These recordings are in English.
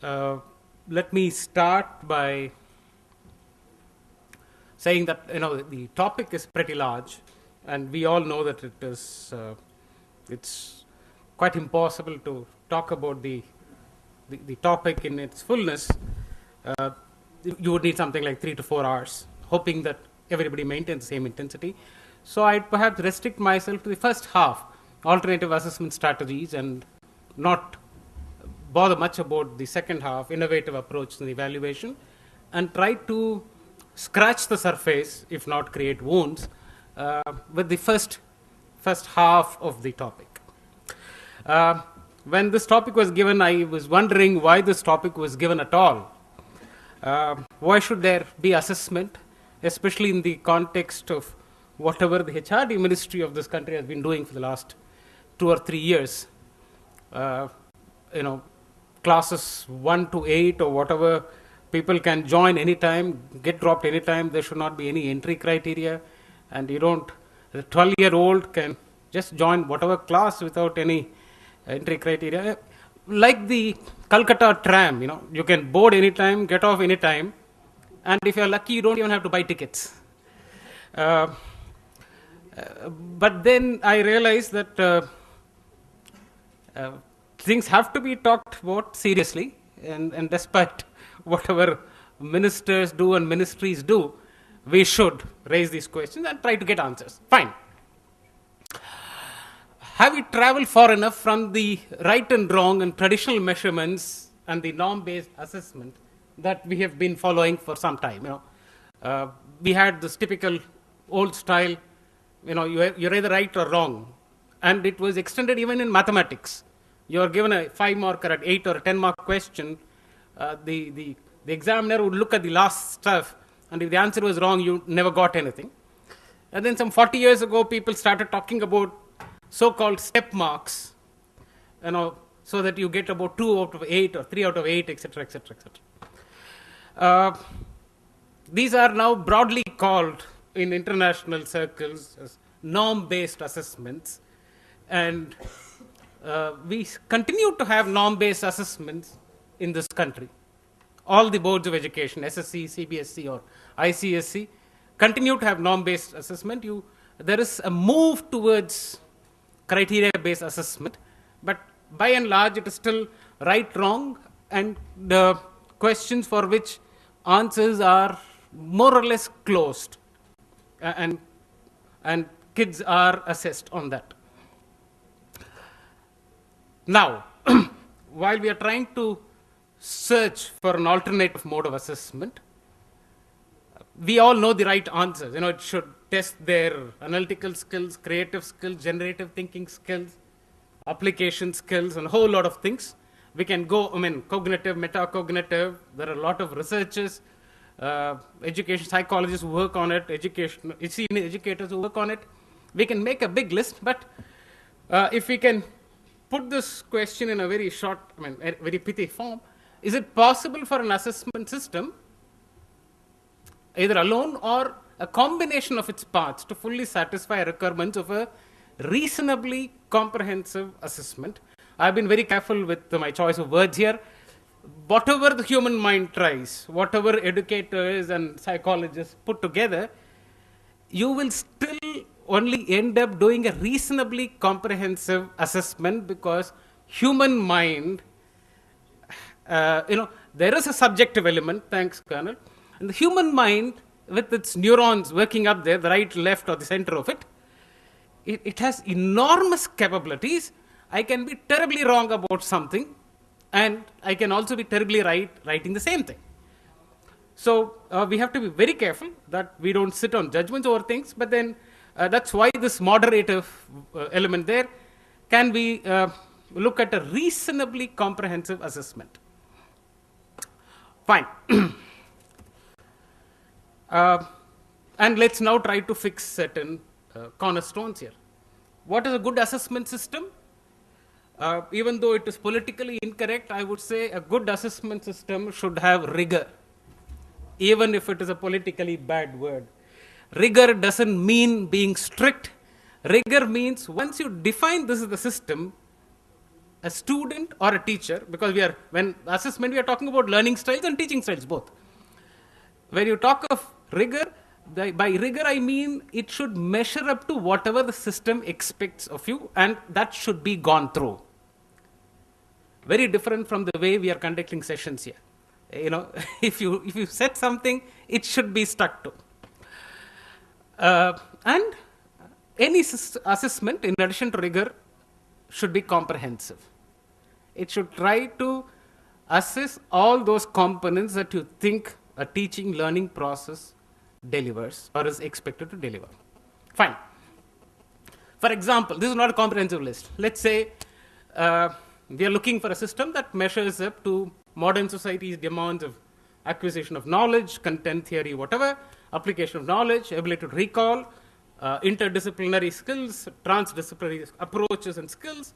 Uh, Let me start by saying that the topic is pretty large, and we all know that it's quite impossible to talk about the topic in its fullness. Uh, you would need something like 3 to 4 hours, hoping that everybody maintains the same intensity. So I'd perhaps restrict myself to the first half, alternative assessment strategies, and not bother much about the second half, innovative approach to the evaluation, and try to scratch the surface, if not create wounds, with the first half of the topic. When this topic was given, I was wondering why this topic was given at all. Why should there be assessment, especially in the context of whatever the HRD ministry of this country has been doing for the last 2 or 3 years? Classes 1 to 8 or whatever, people can join anytime, get dropped anytime. There should not be any entry criteria, and the 12-year-old can just join whatever class without any entry criteria. Like the Calcutta tram, you can board anytime, get off anytime, and if you're lucky, you don't even have to buy tickets. But then I realized that things have to be talked about seriously, and despite whatever ministers do and ministries do, we should raise these questions and try to get answers. Fine. Have we traveled far enough from the right and wrong and traditional measurements and the norm-based assessment that we have been following for some time? We had this typical old style, you're either right or wrong, and it was extended even in mathematics. You are given a 5-marker at 8 or a 10-mark question. The examiner would look at the last stuff, and if the answer was wrong, you never got anything. And then some 40 years ago, people started talking about so-called step marks, so that you get about 2 out of 8 or 3 out of 8, etc., etc., etc. These are now broadly called in international circles as norm-based assessments, and we continue to have norm-based assessments in this country. All the boards of education, SSC, CBSC or ICSC, continue to have norm-based assessment. There is a move towards criteria-based assessment, but by and large it is still right, wrong, and the questions for which answers are more or less closed, and kids are assessed on that. Now, while we are trying to search for an alternative mode of assessment, we all know the right answers. It should test their analytical skills, creative skills, generative thinking skills, application skills, and a whole lot of things. We can go, cognitive, metacognitive. There are a lot of researchers, education psychologists who work on it, senior educators who work on it. We can make a big list, but if we can put this question in a very short, very pithy form, is it possible for an assessment system, either alone or a combination of its parts, to fully satisfy requirements of a reasonably comprehensive assessment? I've been very careful with my choice of words here. Whatever the human mind tries, whatever educators and psychologists put together, you will still only end up doing a reasonably comprehensive assessment, because human mind, there is a subjective element, thanks Colonel, and the human mind with its neurons working up there, the right, left, or the center of it, it has enormous capabilities. I can be terribly wrong about something, and I can also be terribly right writing the same thing. So we have to be very careful that we don't sit on judgments over things, but then that's why this moderative element there can be look at a reasonably comprehensive assessment. Fine. And let's now try to fix certain cornerstones here. What is a good assessment system? Even though it is politically incorrect, I would say a good assessment system should have rigor, even if it is a politically bad word. Rigor doesn't mean being strict. Rigor means once you define this is the system, a student or a teacher, because when assessment, we are talking about learning styles and teaching styles both. When you talk of rigor, by rigor I mean it should measure up to whatever the system expects of you, and that should be gone through. Very different from the way we are conducting sessions here. If you set something, it should be stuck to. And any assessment, in addition to rigor, should be comprehensive. It should try to assess all those components that you think a teaching learning process delivers or is expected to deliver. Fine. For example, this is not a comprehensive list. Let's say we are looking for a system that measures up to modern society's demands of acquisition of knowledge, content theory, whatever, application of knowledge, ability to recall, interdisciplinary skills, transdisciplinary approaches and skills,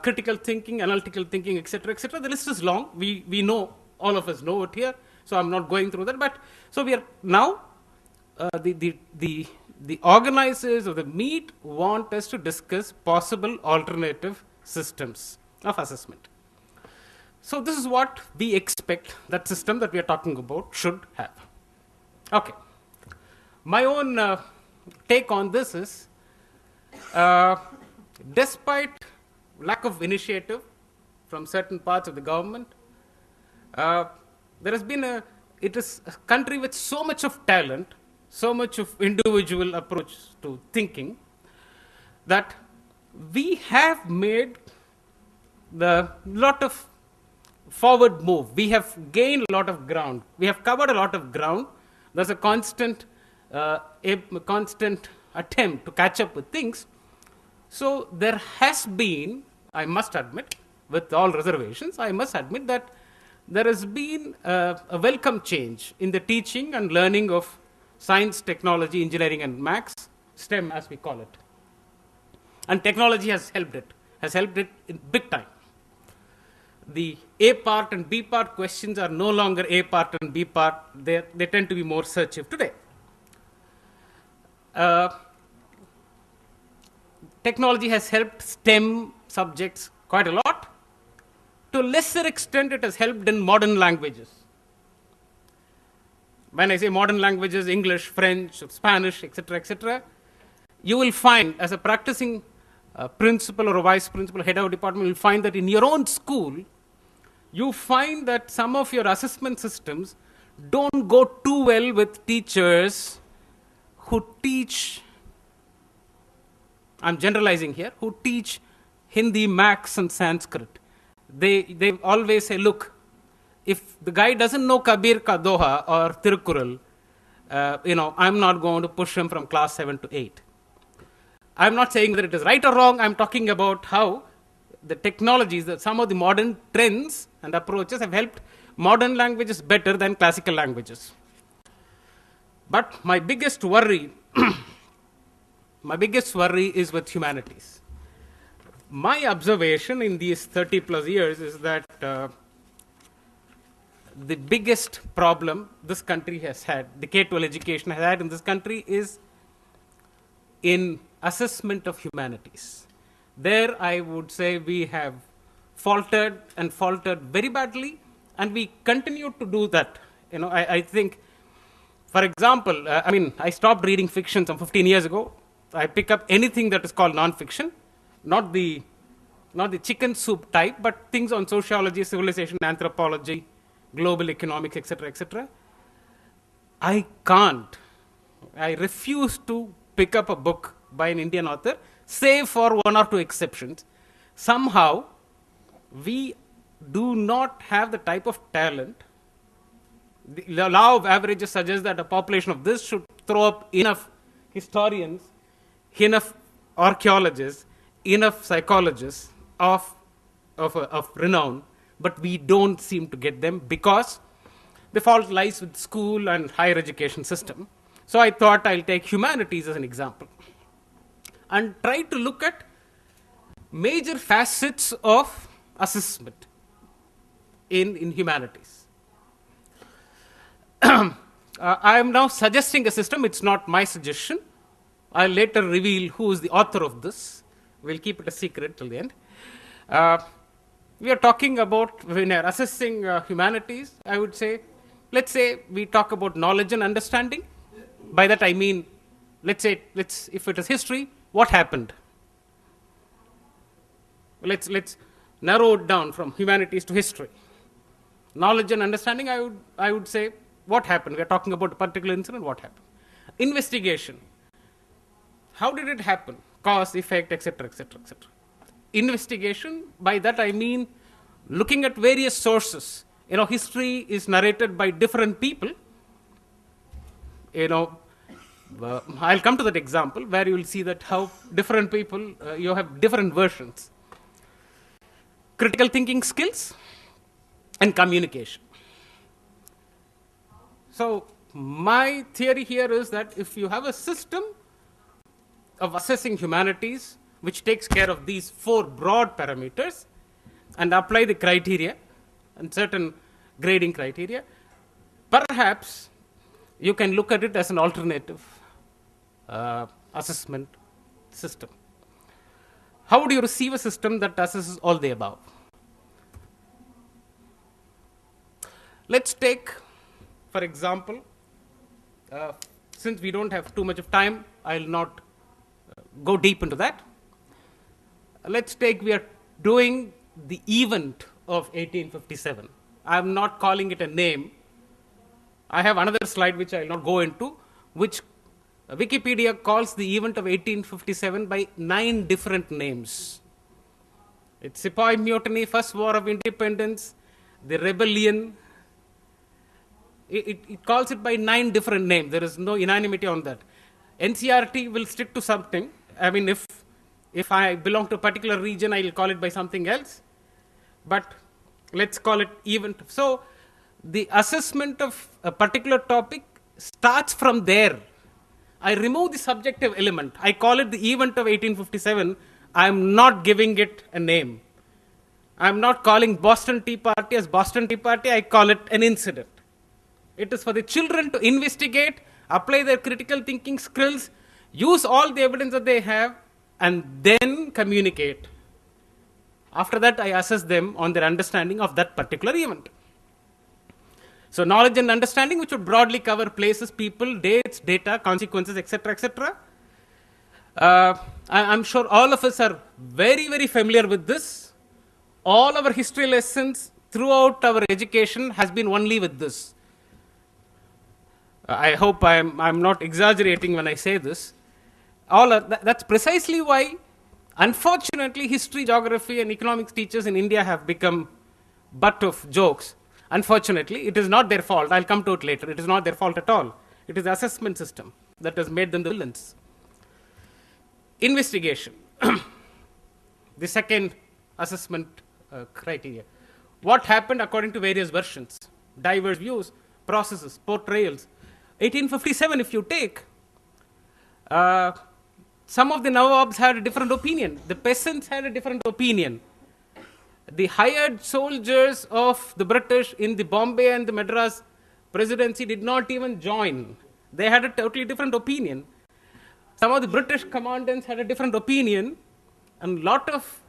critical thinking, analytical thinking, etc., etc. The list is long. We know, all of us know it here, so I'm not going through that. But so we are now, the organizers of the meet want us to discuss possible alternative systems of assessment. So this is what we expect that system that we are talking about should have. Okay. My own take on this is, despite lack of initiative from certain parts of the government, there has been it is a country with so much of talent, so much of individual approach to thinking, that we have made the lot of forward move. We have gained a lot of ground. We have covered a lot of ground. There's a constant attempt to catch up with things. So there has been, I must admit, with all reservations, I must admit that there has been a welcome change in the teaching and learning of science, technology, engineering, and maths, STEM as we call it. And technology has helped it in big time. The A part and B part questions are no longer A part and B part. They tend to be more searchive today. Technology has helped STEM subjects quite a lot. To a lesser extent, it has helped in modern languages. When I say modern languages, English, French, Spanish, etc., etc., you will find, as a practicing principal or a vice principal, head of department, you will find that in your own school, you find that some of your assessment systems don't go too well with teachers who teach, I'm generalizing here, who teach Hindi, Maths, and Sanskrit. They always say, look, if the guy doesn't know Kabir Ka Doha or Tirukkural, I'm not going to push him from class 7 to 8. I'm not saying that it is right or wrong. I'm talking about how the technologies, some of the modern trends and approaches have helped modern languages better than classical languages. But my biggest worry is with humanities. My observation in these 30 plus years is that the biggest problem this country has had, the K-12 education has had in this country, is in assessment of humanities. There, I would say we have faltered very badly, and we continue to do that. I think, for example, I stopped reading fiction some 15 years ago. I pick up anything that is called non-fiction, not the chicken soup type, but things on sociology, civilization, anthropology, global economics, etc., etc. I refuse to pick up a book by an Indian author, save for one or two exceptions. Somehow, we do not have the type of talent. The law of averages suggests that a population of this should throw up enough historians, enough archaeologists, enough psychologists of renown, but we don't seem to get them because the fault lies with school and higher education system. So I thought I'll take humanities as an example and try to look at major facets of assessment in humanities. I am now suggesting a system. It's not my suggestion. I'll later reveal who is the author of this. We'll keep it a secret till the end. We are talking about, when we are assessing humanities, I would say, let's say we talk about knowledge and understanding. By that I mean, if it is history, what happened? Let's narrow it down from humanities to history. Knowledge and understanding, I would say, what happened? We are talking about a particular incident, what happened? Investigation. How did it happen? Cause, effect, etc., etc., etc. Investigation, by that I mean looking at various sources. History is narrated by different people. I'll come to that example where you will see that how different people, you have different versions. Critical thinking skills and communication. So my theory here is that if you have a system of assessing humanities which takes care of these 4 broad parameters and apply the criteria and certain grading criteria, perhaps you can look at it as an alternative assessment system. How would you receive a system that assesses all the above? Let's take, for example, since we don't have too much of time, I'll not go deep into that. Let's take, we are doing the event of 1857. I'm not calling it a name. I have another slide which I'll not go into, which Wikipedia calls the event of 1857 by 9 different names. It's Sepoy Mutiny, First War of Independence, the Rebellion. It calls it by 9 different names. There is no unanimity on that. NCRT will stick to something. I mean, if I belong to a particular region, I will call it by something else. But let's call it event. So the assessment of a particular topic starts from there. I remove the subjective element. I call it the event of 1857. I am not giving it a name. I am not calling Boston Tea Party as Boston Tea Party. I call it an incident. It is for the children to investigate, apply their critical thinking skills, use all the evidence that they have, and then communicate. After that, I assess them on their understanding of that particular event. So knowledge and understanding, which would broadly cover places, people, dates, data, consequences, etc., etc. I'm sure all of us are very, very familiar with this. All our history lessons throughout our education has been only with this. I hope I'm not exaggerating when I say this. That's precisely why, unfortunately, history, geography, and economics teachers in India have become butt of jokes. Unfortunately, it is not their fault. I'll come to it later. It is not their fault at all. It is the assessment system that has made them the villains. Investigation. The second assessment criteria. What happened according to various versions, diverse views, processes, portrayals. 1857, if you take, some of the Nawabs had a different opinion. The peasants had a different opinion. The hired soldiers of the British in the Bombay and the Madras presidency did not even join. They had a totally different opinion. Some of the British commandants had a different opinion, and a lot of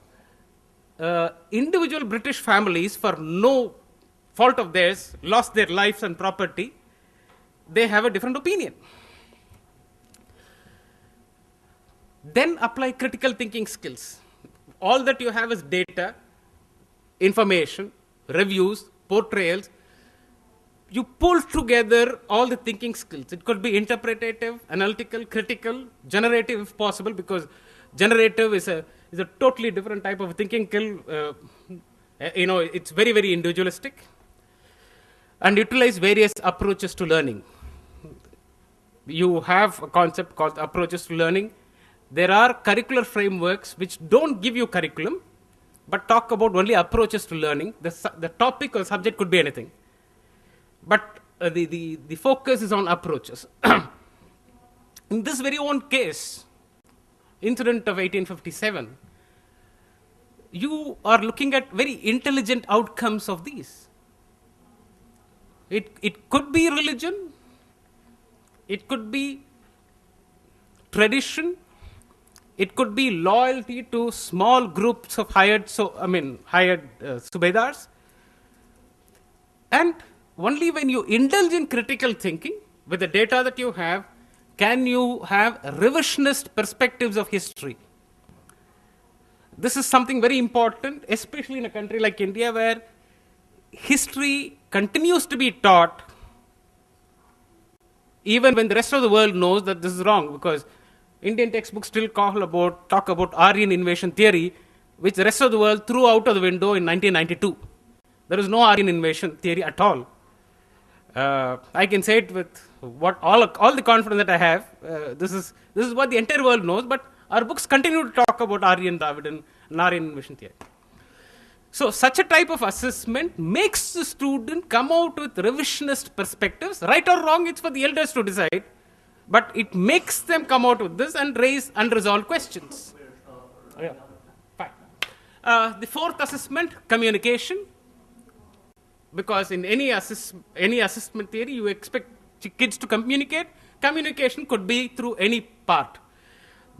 individual British families, for no fault of theirs, lost their lives and property. They have a different opinion. Then apply critical thinking skills. All that you have is data, information, reviews, portrayals. You pull together all the thinking skills. It could be interpretative, analytical, critical, generative if possible, because generative is a totally different type of thinking skill. It's very, very individualistic. And utilize various approaches to learning. You have a concept called approaches to learning. There are curricular frameworks which don't give you curriculum, but talk about only approaches to learning. The topic or subject could be anything. But the focus is on approaches. In this very own case, incident of 1857, you are looking at very intelligent outcomes of these. It could be religion, it could be tradition, It could be loyalty to small groups of hired subedars. And only when you indulge in critical thinking with the data that you have, can you have revisionist perspectives of history. This is something very important, especially in a country like India, where history continues to be taught even when the rest of the world knows that this is wrong, because Indian textbooks still talk about Aryan invasion theory, which the rest of the world threw out of the window in 1992. There is no Aryan invasion theory at all. I can say it with all the confidence that I have. This is what the entire world knows, but our books continue to talk about Aryan Dravidian and Aryan invasion theory. So such a type of assessment makes the student come out with revisionist perspectives. Right or wrong, it's for the elders to decide. But it makes them come out with this and raise unresolved questions. Yeah. Fine. The fourth assessment, communication. Because in any assessment theory, you expect kids to communicate. Communication could be through any part.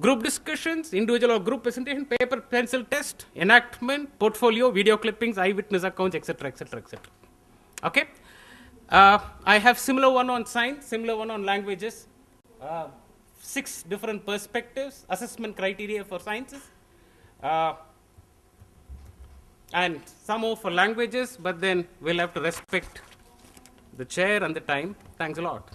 Group discussions, individual or group presentation, paper, pencil test, enactment, portfolio, video clippings, eyewitness accounts, etc., etc., etc. Okay? I have similar one on science, similar one on languages. 6 different perspectives, assessment criteria for sciences. And some more for languages, but then we'll have to respect the chair and the time. Thanks a lot.